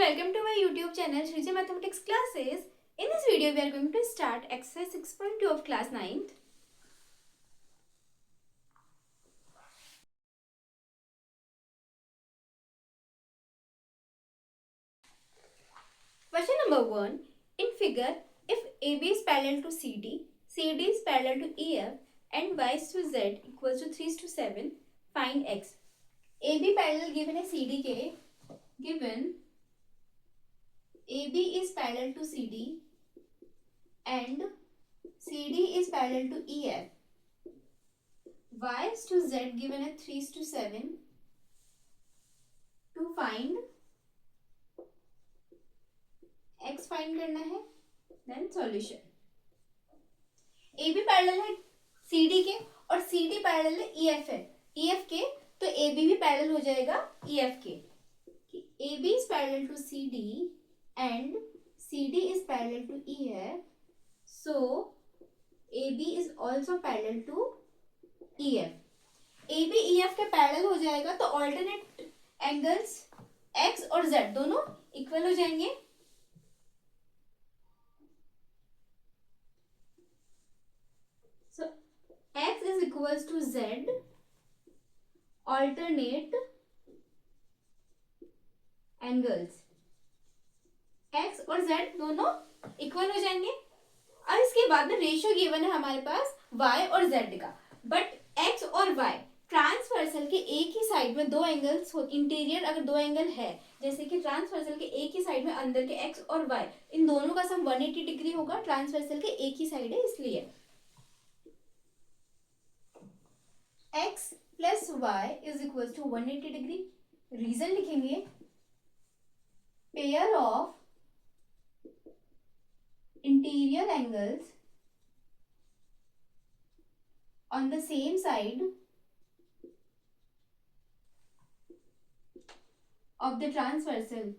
welcome to my YouTube channel Shrija Mathematics Classes. In this video, we are going to start exercise 6.2 of class 9th. Question number 1. In figure, if AB is parallel to CD, CD is parallel to EF, and Y is to Z equals to 3 is to 7, find X. AB parallel given है CD के, given AB is parallel to CD and CD is parallel to EF. Y is to Z given है 3 is to 7. To find X find करना है. Then solution. AB parallel है CD के और CD parallel है EF है. EF के तो AB भी पैरेलल हो जाएगा EF के. AB is parallel to CD and CD is parallel to EF. So AB is also parallel to EF. AB EF के पैरेलल हो जाएगा तो ऑल्टरनेट एंगल्स X और Z दोनों इक्वल हो जाएंगे. So X is equals to Z alternate angles X और Z दोनों इक्वल हो जाएंगे. अब इसके बाद में रेशियो गिवन है हमारे पास Y और Z का, बट X और Y ट्रांसवर्सल के एक ही साइड में दो एंगल्स हो. इंटीरियर अगर दो एंगल है, जैसे कि ट्रांसवर्सल के एक ही साइड में अंदर के X और Y, इन दोनों का सम 180 डिग्री होगा. ट्रांसवर्सल के एक ही साइड है इसलिए X plus Y is equal to 180 degree. Reason लिखेंगे, pair of interior angles on the same side of the transversal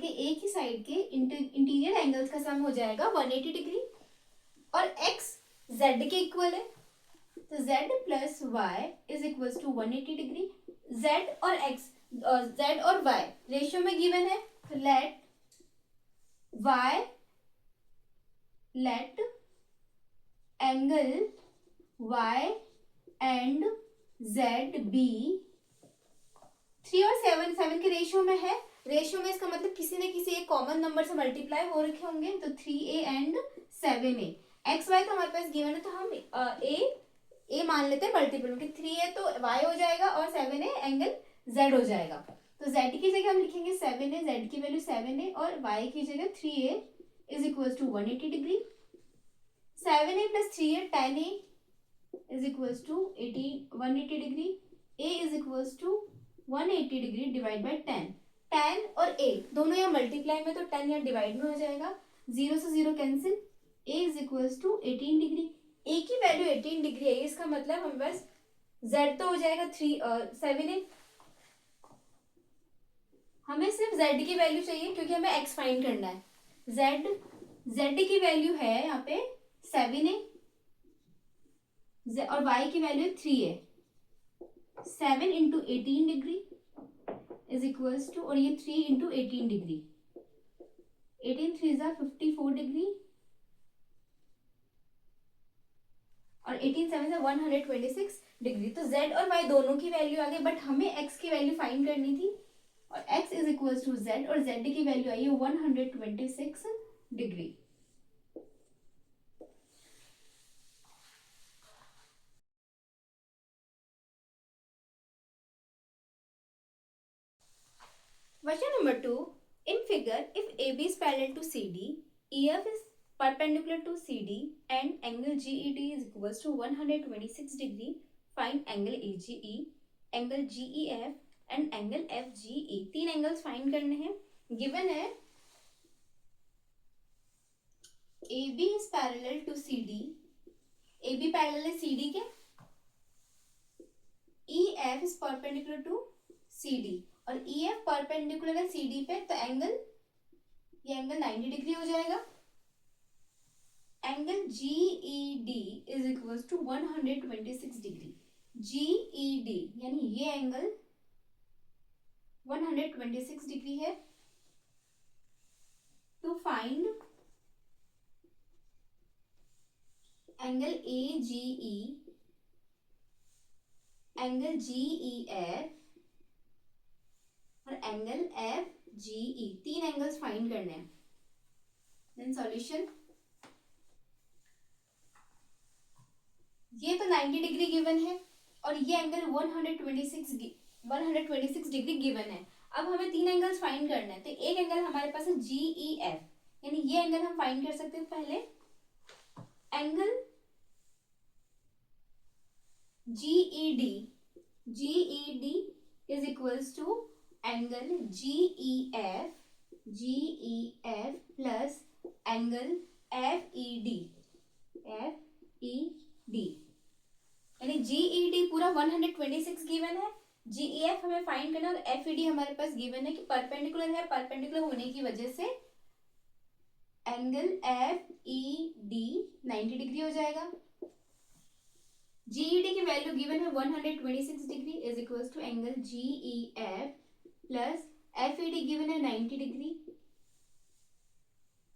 के एक ही साइड के इंटीरियर एंगल्स का सम हो जाएगा 180 डिग्री और x z के इक्वल है. तो z plus y is equal to 180 degree. z और x Z और Y रेशियो में गिवन है. Let angle Y and Z be 3 और 7 के रेशियो में है. रेशियो में इसका मतलब किसी न किसी एक कॉमन नंबर से मल्टीप्लाई हो रखे होंगे. तो 3A एंड 7A. XY तो हमारे पास गिवन है तो हम A मान लेते हैं मल्टीपल में. 3A तो Y हो जाएगा और 7A एंगल Z हो जाएगा. तो Z की जगह हम लिखेंगे 7A, Z की वैल्यू 7A और Y की जगह 3A is equal to 180 degree. 7A plus 3A 10A is equal to 180 degree. A is equal to 180 degree divide by 10. 10 और A दोनों यहाँ मल्टीप्लाई में तो 10 यहाँ डिवाइड में हो जाएगा. 0 से 0 cancel. A is equal to 18 degree. A की वैल्यू 18 डिग्री है, इसका मतलब हमें बस Z तो हो जाएगा 7A. हमें सिर्फ Z की वैल्यू चाहिए क्योंकि हमें X फाइंड करना है. Z की वैल्यू है यहाँ पे 7A और Y की value 3A. 7 into 18 degree is equals to, और ये 3 इंटू 18 डिग्री. 18 3 जा 54 डिग्री और 18 7 जा 126 डिग्री. तो Z और Y दोनों की वैल्यू आ गई, बट हमें X की वैल्यू फाइंड करनी थी और x is equal to z और z की वैल्यू आई है 126 degree. Question number 2. In figure if AB is parallel to CD, EF is perpendicular to CD and angle GED is equals to 126 degree, find angle AGE, angle GEF and angle FGE. 3 angles find करने हैं. Given है AB is parallel to CD. AB parallel है CD के. EF is perpendicular to CD और EF perpendicular है CD पे, तो ये एंगल 90 डिग्री हो जाएगा. Angle GED is equals to 126 degree. GED यानी ये एंगल 126 डिग्री है। To find angle AGE, angle GEF और एंगल FGE, तीन एंगल्स फाइंड करने हैं। देन सॉल्यूशन, ये तो 90 डिग्री गिवन है और ये एंगल 126 डिग्री गिवन है। अब हमें तीन एंगल्स फाइंड करना है, तो एक एंगल हमारे पास है GEF, यानी ये एंगल हम फाइंड कर सकते हैं। पहले angle GED is equals to angle GEF plus angle FED, यानी GED पूरा 126 गिवन है, GEF हमें फाइंड करना है और FED हमारे पास गिवन है कि परपेंडिकुलर है। परपेंडिकुलर होने की वजह से एंगल FED 90 डिग्री हो जाएगा। GED की वैल्यू गिवन है 126 degree is equals to angle GEF plus FED given है 90 degree.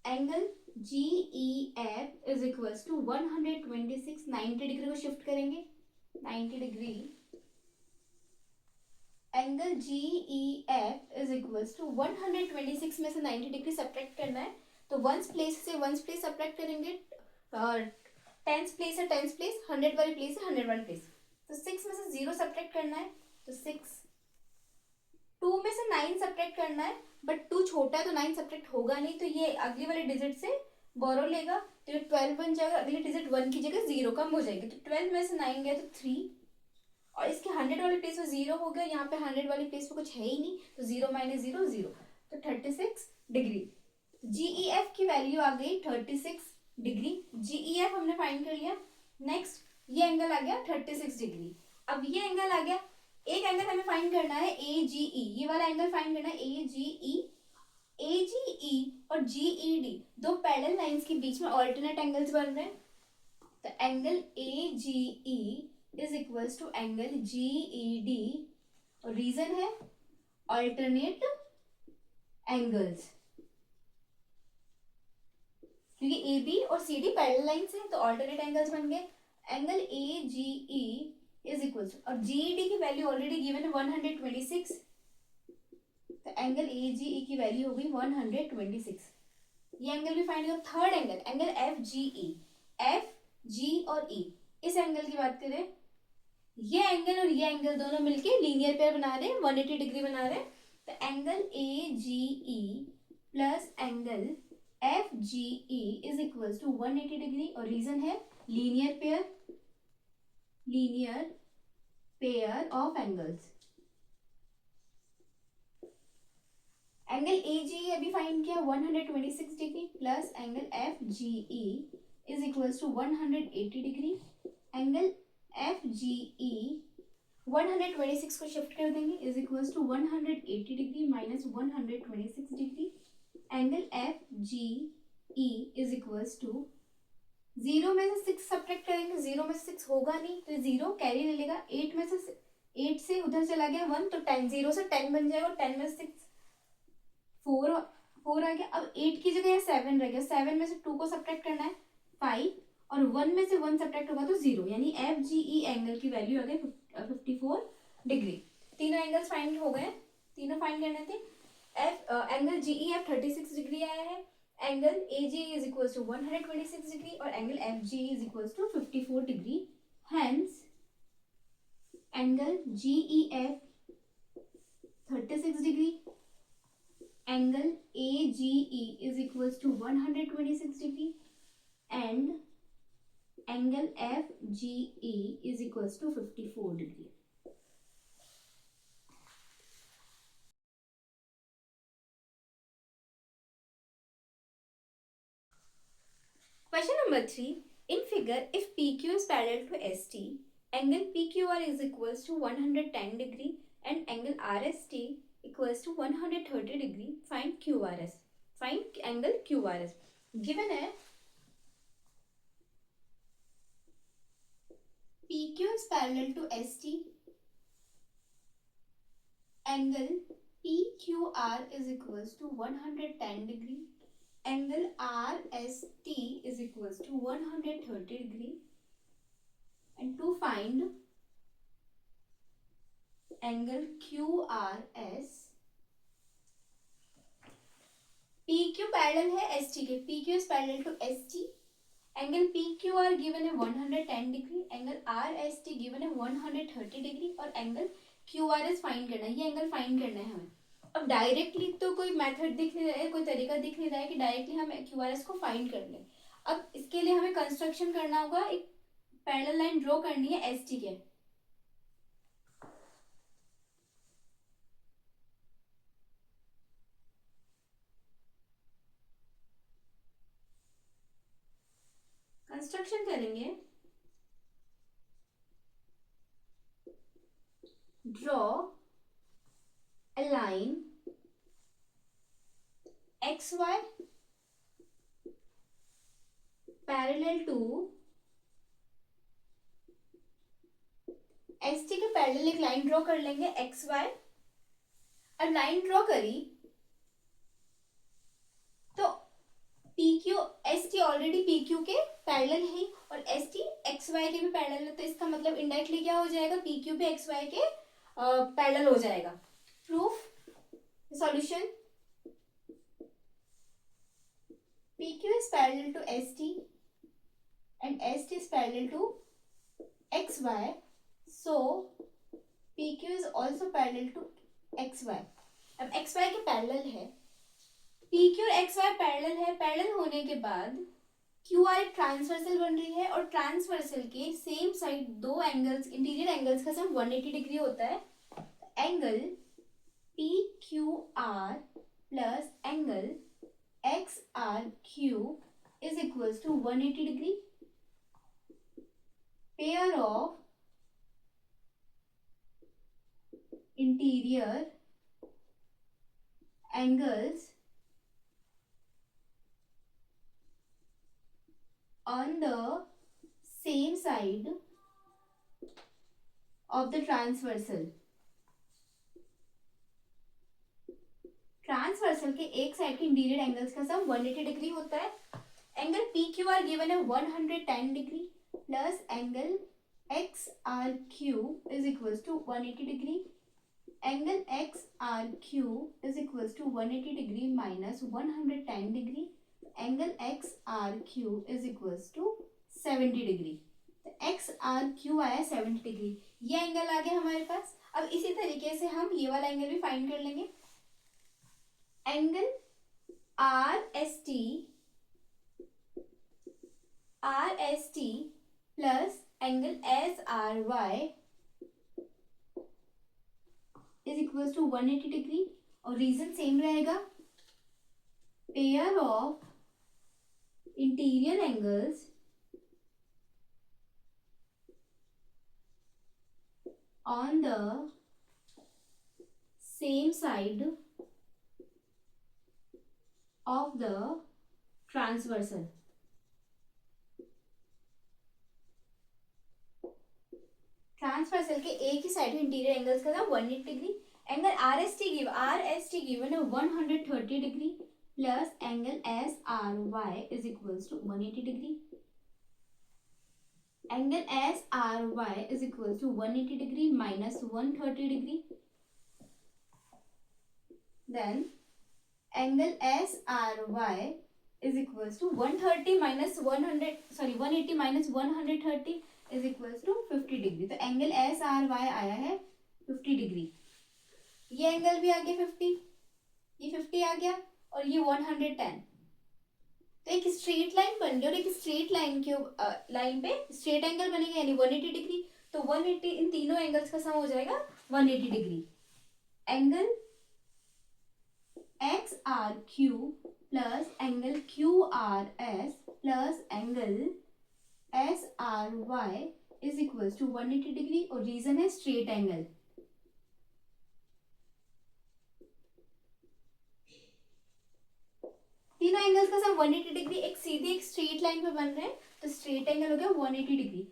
Angle GEF is equals to 126, 90 degree को शिफ्ट करेंगे 90 degree. Angle GEF is equals to 126 में से 90 डिग्री सब्ट्रैक्ट करना है, तो वंस प्लेस से वंस प्लेस सब्ट्रैक्ट करेंगे और टेंस प्लेस है टेंस प्लेस, 100 वाली प्लेस है 100 वाली प्लेस, तो 6 में से 0 सब्ट्रैक्ट करना है तो 6, 2 में से 9 सब्ट्रैक्ट करना है, बट 2 छोटा है तो 9 सब्ट्रैक्ट होगा नहीं, तो ये अगली वाले डिजिट से बोरो लेगा तो ये 12 बन जाएगा। अगली डिजिट 1 की जगह 0 कम हो जाएगी, तो 12 में से 9 गया तो 3, और इसके 100 वाली प्लेस में 0 हो गया, यहाँ पे 100 वाली प्लेस में कुछ है ही नहीं, तो 0 माइनस 0 0, तो 36 डिग्री। GEF की वैल्यू आ गई 36 डिग्री। GEF हमने फाइंड कर लिया। नेक्स्ट ये एंगल आ गया 36 डिग्री। अब ये एंगल आ गया, एक एंगल हमें फाइंड करना है AGE, ये वाला एंगल फाइंड करना है AGE और GED दो पैरेलल लाइंस के बीच में ऑल्टरनेट एंगल्स बन रहे हैं, तो angle AGE is equals to angle GED, और रीजन है ऑल्टरनेट एंगल्स, क्योंकि AB और CD पैरेलल लाइंस हैं तो ऑल्टरनेट एंगल्स बन गए। Angle AGE is equals to, और GED की वैल्यू ऑलरेडी गिवन है 126, तो एंगल AGE की वैल्यू हो गई 126। ये एंगल भी फाइंड करो। Third angle, angle FGE, FG और E, इस एंगल की बात करें, ये एंगल और ये एंगल दोनों मिलके लीनियर पेयर बना रहे हैं, 180 डिग्री बना रहे हैं, तो angle AGE plus angle FGE is equals to 180 degree, और रीजन है linear pair of angles. Angle AGE अभी फाइंड किया 126 degree plus angle FGE is equals to 180 degree. Angle FGE 126 को शिफ्ट कर देंगे is equals to 180 degree minus 126 degree. Angle FGE is equals to 0 में से 6 subtract करेंगे, 0 में से 6 होगा नहीं तो 0 कैरी ले लेगा, 8 से उधर चला गया 1 तो 10, 0 से 10 बन जाएगा, और 10 में से 6 4 आ गया। अब 8 की जगह 7 रह गया, 7 में से 2 को सब्ट्रैक्ट करना है 5, और 1 में से 1 सब्ट्रैक्ट होगा तो 0, यानी FGE एंगल की वैल्यू आ गई 54 डिग्री। तीनों एंगल्स फाइंड हो गए, तीनों फाइंड करने थे। एंगल GEF 36 डिग्री आया है, angle AGE is equals to 126 degree और angle FGE is equals to 54 degree. Hence angle GEF 36 degree, angle AGE is equals to 126 degree and angle FGE is equals to 54 degree. Question number 3. In figure, if PQ is parallel to ST, angle PQR is equals to 110 degree and angle RST equals to 130 degree. Find QRS. Find angle QRS. Given है PQ is parallel to ST. Angle PQR is equals to 110 degree. Angle RST is equals to 130 degree. And to find angle QRS, PQ parallel है ST के, PQ is parallel to ST. Angle PQR given है 110 degree, angle RST given है 130 degree और angle QRS find करना है. ये angle find करना है हमें. अब डायरेक्टली तो कोई मेथड दिख नहीं रहा है, कोई तरीका दिख नहीं रहा है कि डायरेक्टली हम QRS को फाइंड कर लें. अब इसके लिए हमें कंस्ट्रक्शन करना होगा, एक पैरेलल लाइन ड्रॉ करनी है ST के. कंस्ट्रक्शन करेंगे. Draw a line XY parallel to ST के पैरेलल एक लाइन ड्रॉ कर लेंगे XY. अब लाइन ड्रॉ करी तो PQ ST ऑलरेडी PQ के पैरेलल है और ST XY के भी पैरेलल है, तो इसका मतलब इनडायरेक्टली क्या हो जाएगा, PQ भी XY के पैरेलल हो जाएगा. Proof, solution. PQ is parallel to ST and ST is parallel to XY, so PQ is also parallel to XY. अब XY के पैरेलल है, PQ और XY पैरेलल है. पैरेलल होने के बाद QR एक ट्रांसवर्सल बन रही है और ट्रांसवर्सल के सेम साइड दो एंगल्स, इंटीरियर एंगल्स का सम 180 डिग्री होता है. Angle PQR plus angle XRQ is equals to 180 degree. Pair of interior angles on the same side of the transversal. Transversal के एक साइड के इंटीरियर एंगल्स का sum 180 degree होता है. Angle PQR given है 110 degree plus angle XRQ is equals to 180 degree. Angle XRQ is equals to 180 degree minus 110 degree. Angle XRQ is equals to 70 degree. XRQ आया 70 degree. ये angle आ गया हमारे पास. अब इसी तरीके से हम ये वाला एंगल भी फाइंड कर लेंगे. Angle RST plus angle SRY is equal to 180 degree और रीजन सेम रहेगा. Pair of interior angles on the same side of the transversal. Transversal के एक ही साइड इंटीरियर एंगल्स का था 180 डिग्री. एंगल RST गिवन है 130 degree plus angle SRY is equals to 180 degree. Angle SRY is equals to 180 degree minus 130 degree. Then angle SRY is equals to 180 minus 130 is equals to 50 degree. तो angle SRY आया है 50 degree. ये angle भी आ गया 50, ये 50 आ गया और ये 110. तो एक स्ट्रेट लाइन बन गई और एक स्ट्रेट लाइन के लाइन पे स्ट्रेट एंगल बनेगा यानी 180 डिग्री. तो 180 इन तीनों एंगल्स का सम हो जाएगा 180 degree. Angle XRQ plus angle QRS plus angle SRY is equals to 180 degree और रीजन है स्ट्रेट एंगल. तीनों एंगल्स का सम 180 डिग्री एक सीधी एक स्ट्रेट लाइन पे बन रहे हैं तो स्ट्रेट एंगल हो गया 180 डिग्री.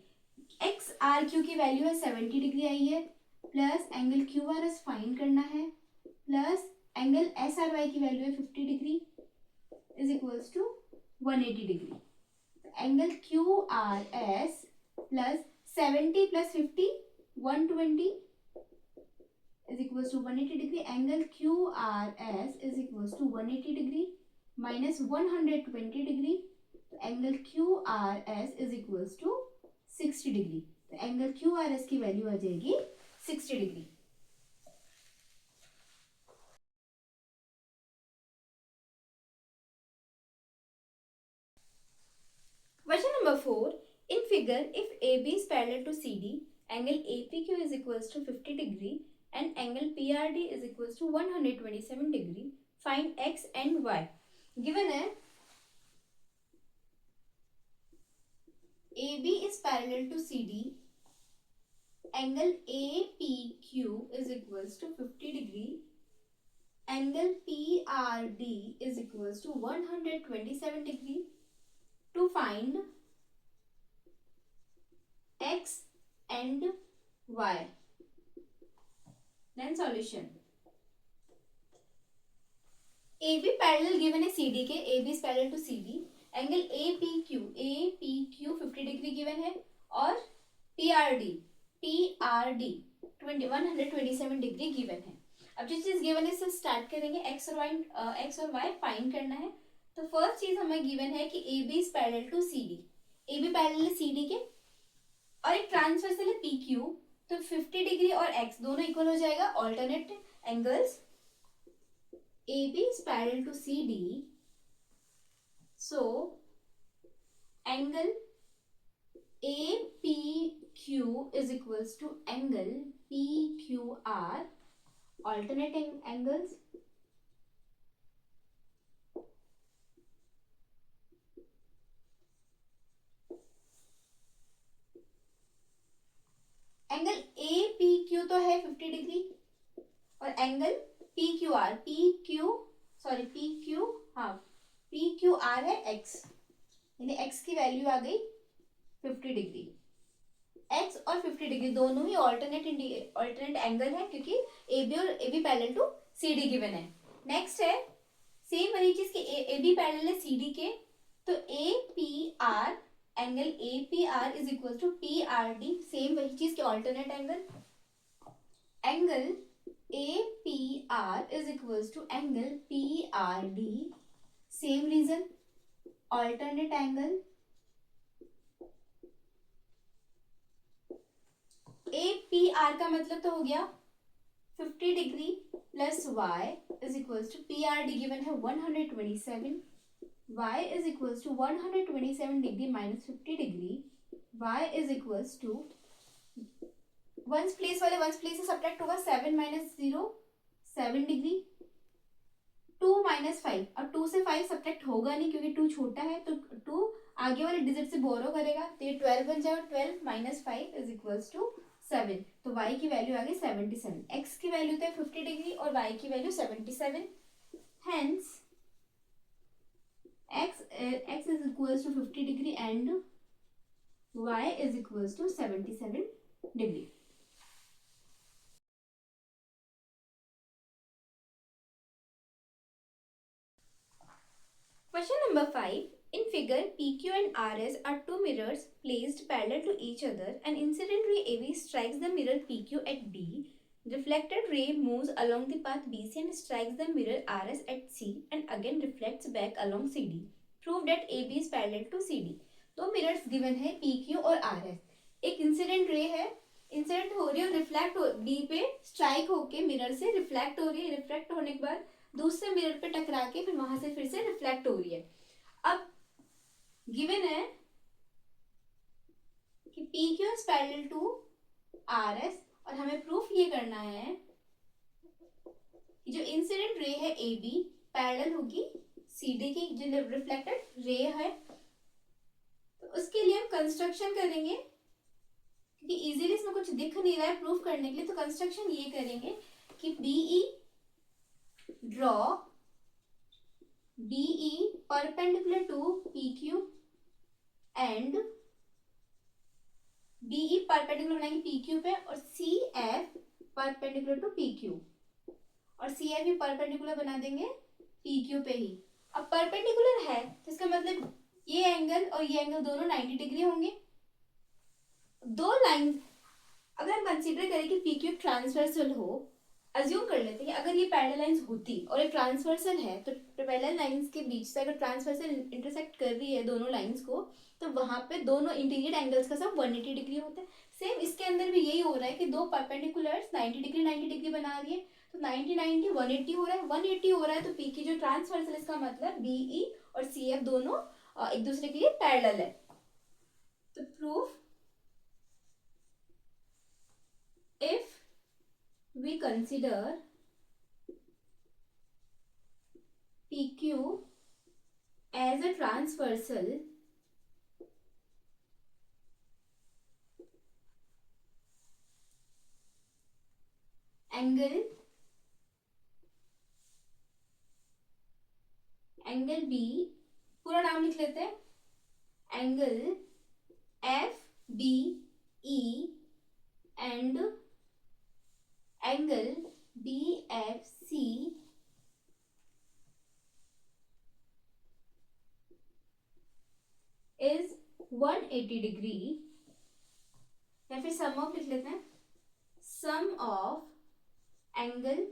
आर क्यू की वैल्यू है 70 डिग्री आई है, plus angle Q R S find करना है, plus angle S R Y की वैल्यू है 50 degree is equals to 180 degree. Angle Q R S plus 70 plus 50 120 is equals to 180 degree. Angle QRS is equals to 180 degree minus 120 degree. तो angle QRS is equals to 60 degree. तो angle QRS की value आ जाएगी 60 degree. Question number 4. In figure, if AB is parallel to CD, angle APQ is equals to 50 degree and angle PRD is equals to 127 degree. Find X and Y. Given है AB is parallel to CD, angle APQ is equals to 50 degree, angle PRD is equals to 127 degree. To find X and Y. Then solution. AB parallel given है CD के, AB is parallel to CD. Angle APQ 50 degree given है और PRD 127 degree given है। अब जो चीज given है इससे स्टार्ट करेंगे। X और Y फाइंड करना है। तो फर्स्ट चीज हमें given है कि AB is parallel to CD. AB parallel है CD के और एक ट्रांसवर्सल है PQ, तो 50 डिग्री और X दोनों इक्वल हो जाएगा। Alternate angles AB is parallel to CD, so angle APQ is equals to angle PQR. Alternate angles. Angle APQ तो है 50 डिग्री और एंगल PQR है X, यानी X की वैल्यू आ गई 50 डिग्री। X और 50 डिग्री दोनों ही ऑल्टरनेट एंगल है क्योंकि AB और AB पैरेलल टू CD गिवन है। नेक्स्ट है सेम वही चीज कि AB पैरेलल है CD के, तो APR angle APR is equal to PRD, same वही चीज के alternate angle APR is equals to angle PRD, same reason, alternate angle. APR का मतलब तो हो गया 50 degree plus Y is equals to PRD given है 127, Y is equals to 127 degree minus 50 degree, Y is equals to ones place वाले once place से subtract होगा 7 minus 0 7 degree 2 minus 5, और 2 से 5 सब्ट्रैक्ट होगा नहीं क्योंकि 2 छोटा है, तो 2 आगे वाले डिजिट से बोरो करेगा तो ये 12 बन जाएगा। 12 माइनस 5 इज इक्वल्स टू 7, तो y की वैल्यू आ गई 77, x की वैल्यू तो 50 डिग्री और y की value 77, hence x is equals to 50 degree and y is equals to 77 degree. Question number 5. In figure, PQ and RS are two mirrors placed parallel to each other. An incident ray AB strikes the mirror PQ at B. Reflected ray moves along the path BC and strikes the mirror RS at C and again reflects back along CD. Prove that AB is parallel to CD. दो mirrors given है PQ और RS. एक incident ray है, incident हो रही है और reflect हो डी पे स्ट्राइक होके मिरर से रिफ्लेक्ट हो रही है, रिफ्लेक्ट होने के बाद दूसरे मिरर पे टकरा के फिर वहां से फिर से रिफ्लेक्ट हो रही है। अब गिवन है कि PQ is parallel to RS और हमें प्रूफ ये करना है कि जो इंसिडेंट रे है AB पैरेलल होगी CD की जो रिफ्लेक्टेड रे है, तो उसके लिए हम कंस्ट्रक्शन करेंगे क्योंकि इजीली इसमें कुछ दिख नहीं रहा है प्रूफ करने के लिए, तो कंस्ट्रक्शन ये करेंगे कि BE draw BE perpendicular to PQ and B E perpendicular बनाएंगे पी क्यू पे, और C F perpendicular to P Q, और सी एफ भी परपेंडिकुलर बना देंगे पी क्यू पे ही। अब परपेंडिकुलर है तो इसका मतलब ये एंगल और ये एंगल दोनों 90 डिग्री होंगे। दो लाइन अगर हम कंसीडर करें कि पी क्यू ट्रांसवर्सल हो, अज्यूम कर लेते हैं अगर ये पैरेलल लाइंस होती और ये ट्रांसवर्सल है, तो पैरेलल लाइंस के बीच से अगर ट्रांसवर्सल इंटरसेक्ट कर रही है दोनों लाइंस को, तो वहां पे दोनों इंटीरियर एंगल्स का सब 180 डिग्री होता है। सेम इसके अंदर भी यही हो रहा है कि दो परपेंडिकुलर्स 90 डिग्री बना रही है, तो 90 90 180 हो रहा है, 180 हो रहा है, तो पी की जो ट्रांसवर्सल, इसका मतलब बीई और सी एफ दोनों एक दूसरे के लिए पैरेलल है। तो proof, if we consider PQ as a transversal, angle B, पूरा नाम लिख लेते हैं, angle F B E and angle B F C is 180 degree, या फिर सम ऑफ लिख लेते हैं, sum of angle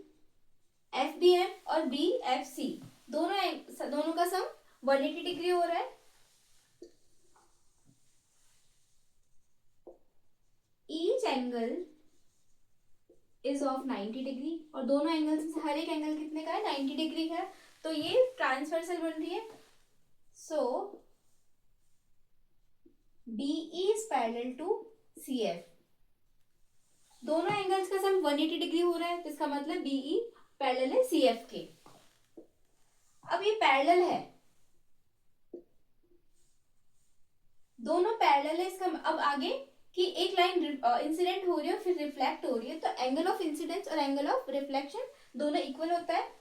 F B F और बी एफ सी, दोनों का सम 180 डिग्री हो रहा है। Each angle is of 90 degree, और दोनों एंगल्स में से हर एक एंगल कितने का है, 90 डिग्री का है, तो ये ट्रांसवर्सल बन रही है। So BE is parallel to CF, दोनों एंगल्स का सम 180 डिग्री हो रहा है, तो इसका मतलब BE पैरेलल है CF के। अब ये पैरेलल है, दोनों पैरेलल है, इसका अब आगे कि एक लाइन इंसिडेंट हो रही है फिर रिफ्लेक्ट हो रही है, तो एंगल ऑफ इंसिडेंस और एंगल ऑफ रिफ्लेक्शन दोनों इक्वल होता है।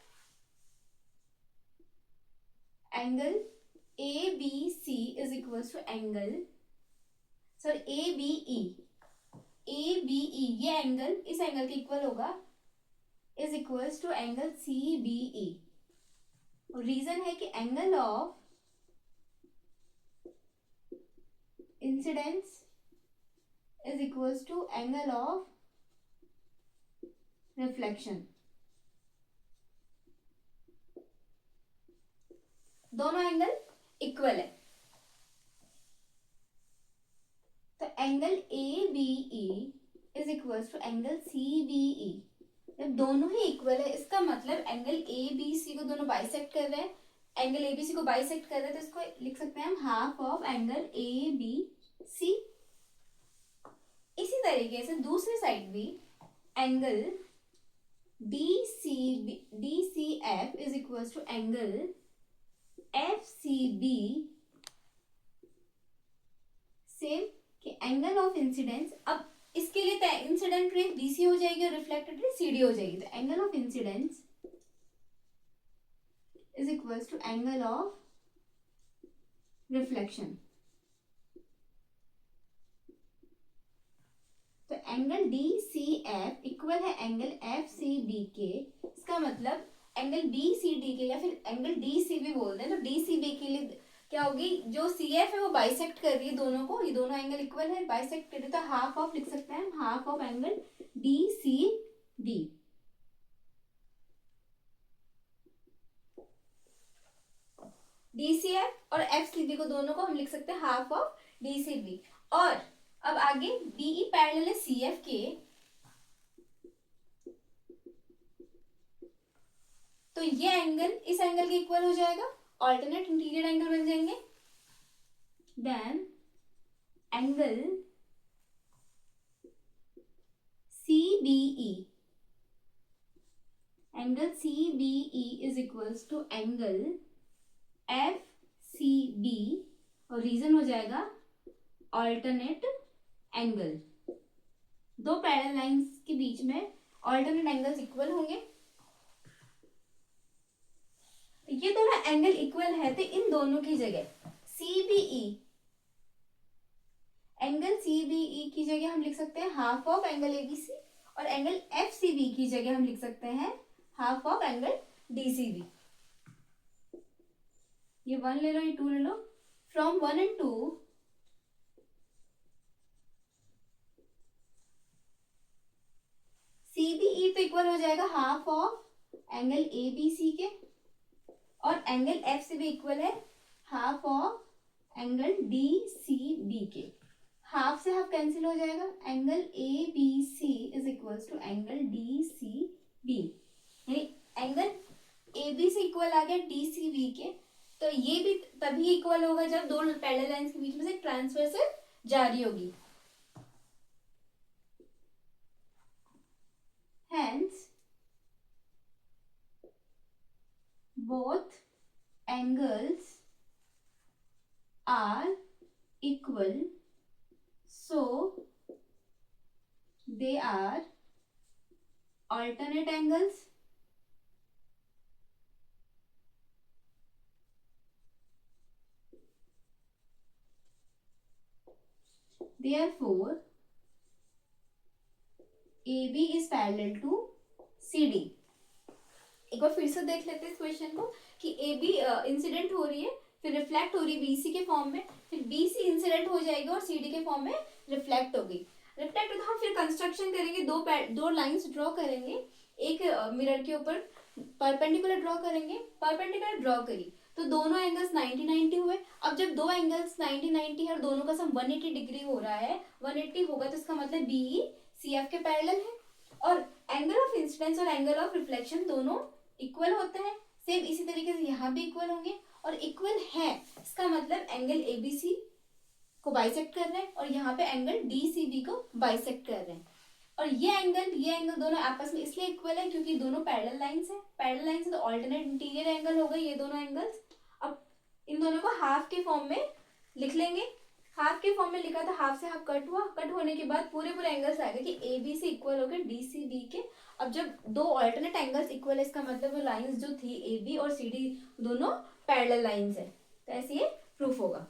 Angle ABC is equal to angle, sorry ABE ये एंगल इस एंगल के इक्वल होगा, is equals to angle CBE। Reason है कि angle of incidence is equals to angle of reflection, दोनों एंगल इक्वल है, तो angle ABE is equals to angle CBE। जब दोनों ही इक्वल है, इसका मतलब एंगल ABC को दोनों बाइसेक्ट कर रहे हैं, एंगल ABC को बाइसेक्ट कर रहे हैं, तो इसको लिख सकते हैं हम हाफ ऑफ एंगल ABC। इसी तरीके से दूसरी साइड भी angle DCF is equal to angle FCB, same कि एंगल ऑफ इंसिडेंस, अब इसके लिए इंसिडेंट रे BC हो जाएगी और रिफ्लेक्टेड रे CD हो जाएगी, तो angle of incidence is equal to angle of reflection, तो एंगल DCF इक्वल है एंगल FCB के, इसका मतलब एंगल BCD के, या फिर एंगल DCB बोलते हैं, तो DCB के लिए क्या होगी, जो CF है वो बाइसेक्ट कर रही है दोनों को, ये दोनों एंगल इक्वल है, बाइसेक्ट कर रही है, तो हाफ ऑफ लिख सकते हैं हम, half of angle DCB। DCF और FCB को दोनों को हम लिख सकते हैं हाफ ऑफ DCB। और अब आगे BE पैरेलल है CF के, तो ये एंगल इस एंगल के इक्वल हो जाएगा, ऑल्टरनेट इंटीरियर एंगल बन जाएंगे। Then angle CBE, angle CBE is equals to angle FCB, और रीजन हो जाएगा ऑल्टरनेट एंगल, दो पैरेलल लाइंस के बीच में ऑल्टरनेट एंगल्स इक्वल होंगे, ये दोनों एंगल इक्वल है, तो इन दोनों की जगह CBE angle C B E की जगह हम लिख सकते हैं half of angle A B C, और एंगल एफ सी बी की जगह हम लिख सकते हैं half of angle D C B. ये 1 ले लो, ये 2 ले लो। From 1 and 2 C B E तो इक्वल हो जाएगा half of angle A B C के, और angle F C B equal है half of angle D C B के। हाफ से हाफ कैंसिल हो जाएगा, angle A B C is equals to angle D C B, यानी angle A B से equal आ गया डी सी बी के। तो ये भी तभी इक्वल होगा जब दो पैरेलल लाइंस के बीच में से ट्रांसवर्सल जारी होगी। Hence, both angles are equal, so they are alternate angles. Therefore, AB is parallel to CD. एक बार फिर से देख लेते हैं इस क्वेश्चन को कि AB इंसिडेंट हो रही है, फिर रिफ्लेक्ट हो रही है BC के फॉर्म में, फिर BC इंसिडेंट हो जाएगी और CD के फॉर्म में रिफ्लेक्ट होगी। रिफ्लेक्ट तो हम फिर कंस्ट्रक्शन करेंगे, दो लाइंस ड्रॉ करेंगे, एक मिरर के ऊपर परपेंडिकुलर ड्रॉ करेंगे, परपेंडिकुलर ड्रॉ करी तो दोनों एंगल्स 90-90 हुए। अब जब दो एंगल्स 90-90 है और दोनों का सम 180 डिग्री हो रहा है, 180 होगा तो इसका मतलब BE CF के पैरेलल है, और एंगल ऑफ इंसिडेंस और एंगल ऑफ रिफ्लेक्शन दोनों इक्वल होते हैं। सेम इसी तरीके से यहाँ भी इक्वल होंगे, और इक्वल है इसका मतलब एंगल ABC को बाइसेक्ट कर रहे हैं और यहाँ पे एंगल DCB को बाइसेक्ट कर रहे हैं। और ये एंगल दोनों आपस में इसलिए इक्वल है क्योंकि दोनों पैरेलल लाइंस है, पैरेलल लाइंस है तो ऑल्टरनेट इंटीरियर एंगल हो गए ये दोनों एंगल्स। अब इन दोनों को हाफ के फॉर्म में लिख लेंगे, हाफ के फॉर्म में लिखा था, हाफ से हाफ कट हुआ, कट होने के बाद पूरे एंगल्स आ गए कि ए बी से इक्वल हो गए डी सी बी के। अब जब दो ऑल्टरनेट एंगल्स इक्वल है इसका मतलब वो लाइंस जो थी ए बी और सी डी दोनों पैरेलल लाइंस है, तो ऐसे ये प्रूफ होगा।